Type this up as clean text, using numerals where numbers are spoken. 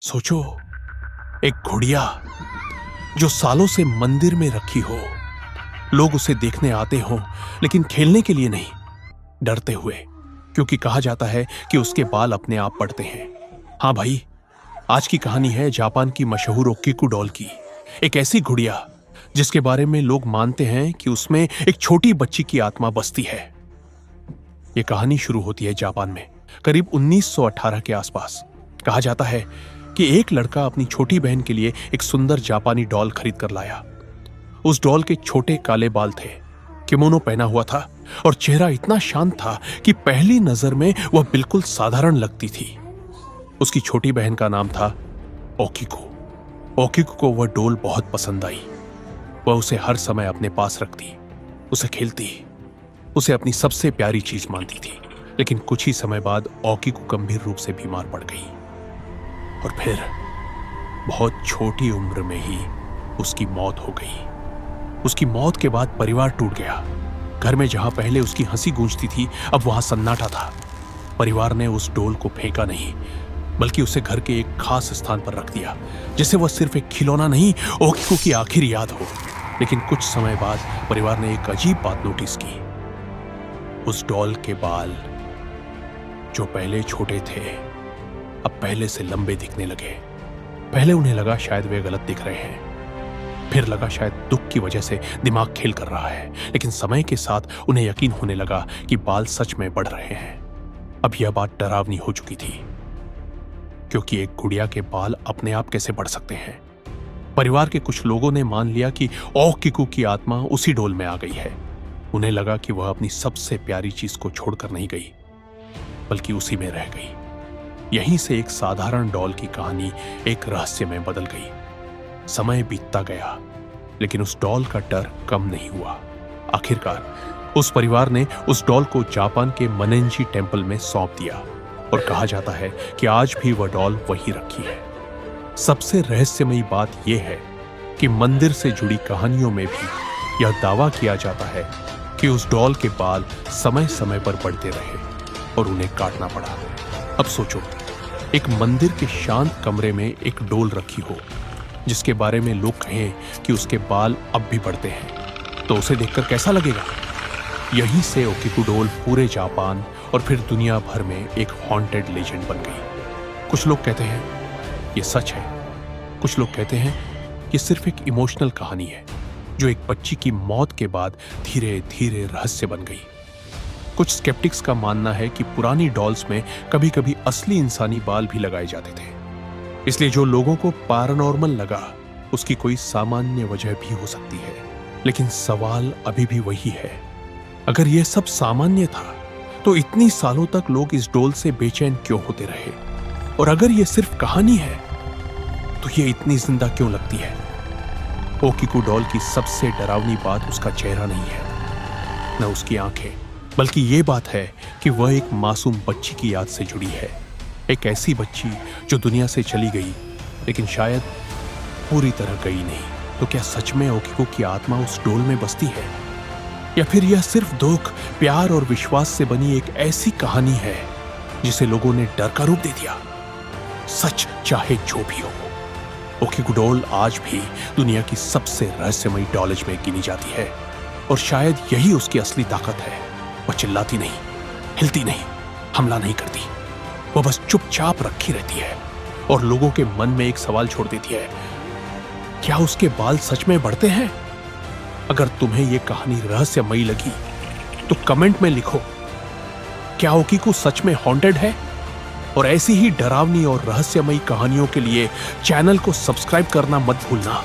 सोचो, एक गुड़िया जो सालों से मंदिर में रखी हो, लोग उसे देखने आते हो लेकिन खेलने के लिए नहीं, डरते हुए, क्योंकि कहा जाता है कि उसके बाल अपने आप पड़ते हैं। हाँ भाई, आज की कहानी है जापान की मशहूर ओकीकू डॉल की। एक ऐसी गुड़िया जिसके बारे में लोग मानते हैं कि उसमें एक छोटी बच्ची की आत्मा बसती है। यह कहानी शुरू होती है जापान में करीब 1918 के आसपास। कहा जाता है कि एक लड़का अपनी छोटी बहन के लिए एक सुंदर जापानी डॉल खरीद कर लाया। उस डॉल के छोटे काले बाल थे, किमोनो पहना हुआ था और चेहरा इतना शांत था कि पहली नजर में वह बिल्कुल साधारण लगती थी। उसकी छोटी बहन का नाम था ओकीकू। ओकीकू को वह डॉल बहुत पसंद आई। वह उसे हर समय अपने पास रखती, उसे खेलती, उसे अपनी सबसे प्यारी चीज मानती थी। लेकिन कुछ ही समय बाद ओकीकू गंभीर रूप से बीमार पड़ गई और फिर बहुत छोटी उम्र में ही उसकी मौत हो गई। उसकी मौत के बाद परिवार टूट गया। घर में जहां पहले उसकी हंसी गूंजती थी, अब वहां सन्नाटा था। परिवार ने उस डॉल को फेंका नहीं, बल्कि उसे घर के एक खास स्थान पर रख दिया, जिससे वह सिर्फ एक खिलौना नहीं, ओकीकू की आखिरी याद हो। लेकिन कुछ समय बाद परिवार ने एक अजीब बात नोटिस की। उस डॉल के बाल जो पहले छोटे थे, अब पहले से लंबे दिखने लगे। पहले उन्हें लगा शायद वे गलत दिख रहे हैं, फिर लगा शायद दुख की वजह से दिमाग खेल कर रहा है। लेकिन समय के साथ उन्हें यकीन होने लगा कि बाल सच में बढ़ रहे हैं। अब यह बात डरावनी हो चुकी थी, क्योंकि एक गुड़िया के बाल अपने आप कैसे बढ़ सकते हैं। परिवार के कुछ लोगों ने मान लिया कि ओकीकू की आत्मा उसी डॉल में आ गई है। उन्हें लगा कि वह अपनी सबसे प्यारी चीज को छोड़कर नहीं गई, बल्कि उसी में रह गई। यहीं से एक साधारण डॉल की कहानी एक रहस्य में बदल गई। समय बीतता गया, लेकिन उस डॉल का डर कम नहीं हुआ। आखिरकार उस परिवार ने उस डॉल को जापान के मनेंजी टेम्पल में सौंप दिया और कहा जाता है कि आज भी वह डॉल वहीं रखी है। सबसे रहस्यमयी बात यह है कि मंदिर से जुड़ी कहानियों में भी यह दावा किया जाता है कि उस डॉल के बाल समय समय पर बढ़ते रहे और उन्हें काटना पड़ा। अब सोचो, एक मंदिर के शांत कमरे में एक डॉल रखी हो, जिसके बारे में लोग कहें कि उसके बाल अब भी बढ़ते हैं, तो उसे देखकर कैसा लगेगा। यहीं से ओकीकू डॉल पूरे जापान और फिर दुनिया भर में एक हॉन्टेड लेजेंड बन गई। कुछ लोग कहते हैं यह सच है, कुछ लोग कहते हैं यह सिर्फ एक इमोशनल कहानी है जो एक बच्ची की मौत के बाद धीरे धीरे रहस्य बन गई। कुछ स्केप्टिक्स का मानना है कि पुरानी डॉल्स में कभी कभी असली इंसानी बाल भी लगाए जाते थे, इसलिए जो लोगों को पैरानॉर्मल लगा उसकी कोई सामान्य वजह भी हो सकती है। लेकिन सवाल अभी भी वही है, अगर यह सब सामान्य था तो इतनी सालों तक लोग इस डॉल से बेचैन क्यों होते रहे? और अगर यह सिर्फ कहानी है तो यह इतनी जिंदा क्यों लगती है? ओकीकू डॉल की सबसे डरावनी बात उसका चेहरा नहीं है, न उसकी आंखें, बल्कि यह बात है कि वह एक मासूम बच्ची की याद से जुड़ी है। एक ऐसी बच्ची जो दुनिया से चली गई, लेकिन शायद पूरी तरह गई नहीं। तो क्या सच में ओकीकू की आत्मा उस डॉल में बसती है, या फिर यह सिर्फ दुख, प्यार और विश्वास से बनी एक ऐसी कहानी है जिसे लोगों ने डर का रूप दे दिया? सच चाहे जो भी हो, ओकीकू डॉल आज भी दुनिया की सबसे रहस्यमयी डॉलेज में गिनी जाती है। और शायद यही उसकी असली ताकत है। वह चिल्लाती नहीं, हिलती नहीं, हमला नहीं करती, वह बस चुपचाप रखी रहती है और लोगों के मन में एक सवाल छोड़ देती है, क्या उसके बाल सच में बढ़ते हैं? अगर तुम्हें यह कहानी रहस्यमयी लगी तो कमेंट में लिखो, क्या ओकीकू सच में हॉन्टेड है? और ऐसी ही डरावनी और रहस्यमयी कहानियों के लिए चैनल को सब्सक्राइब करना मत भूलना।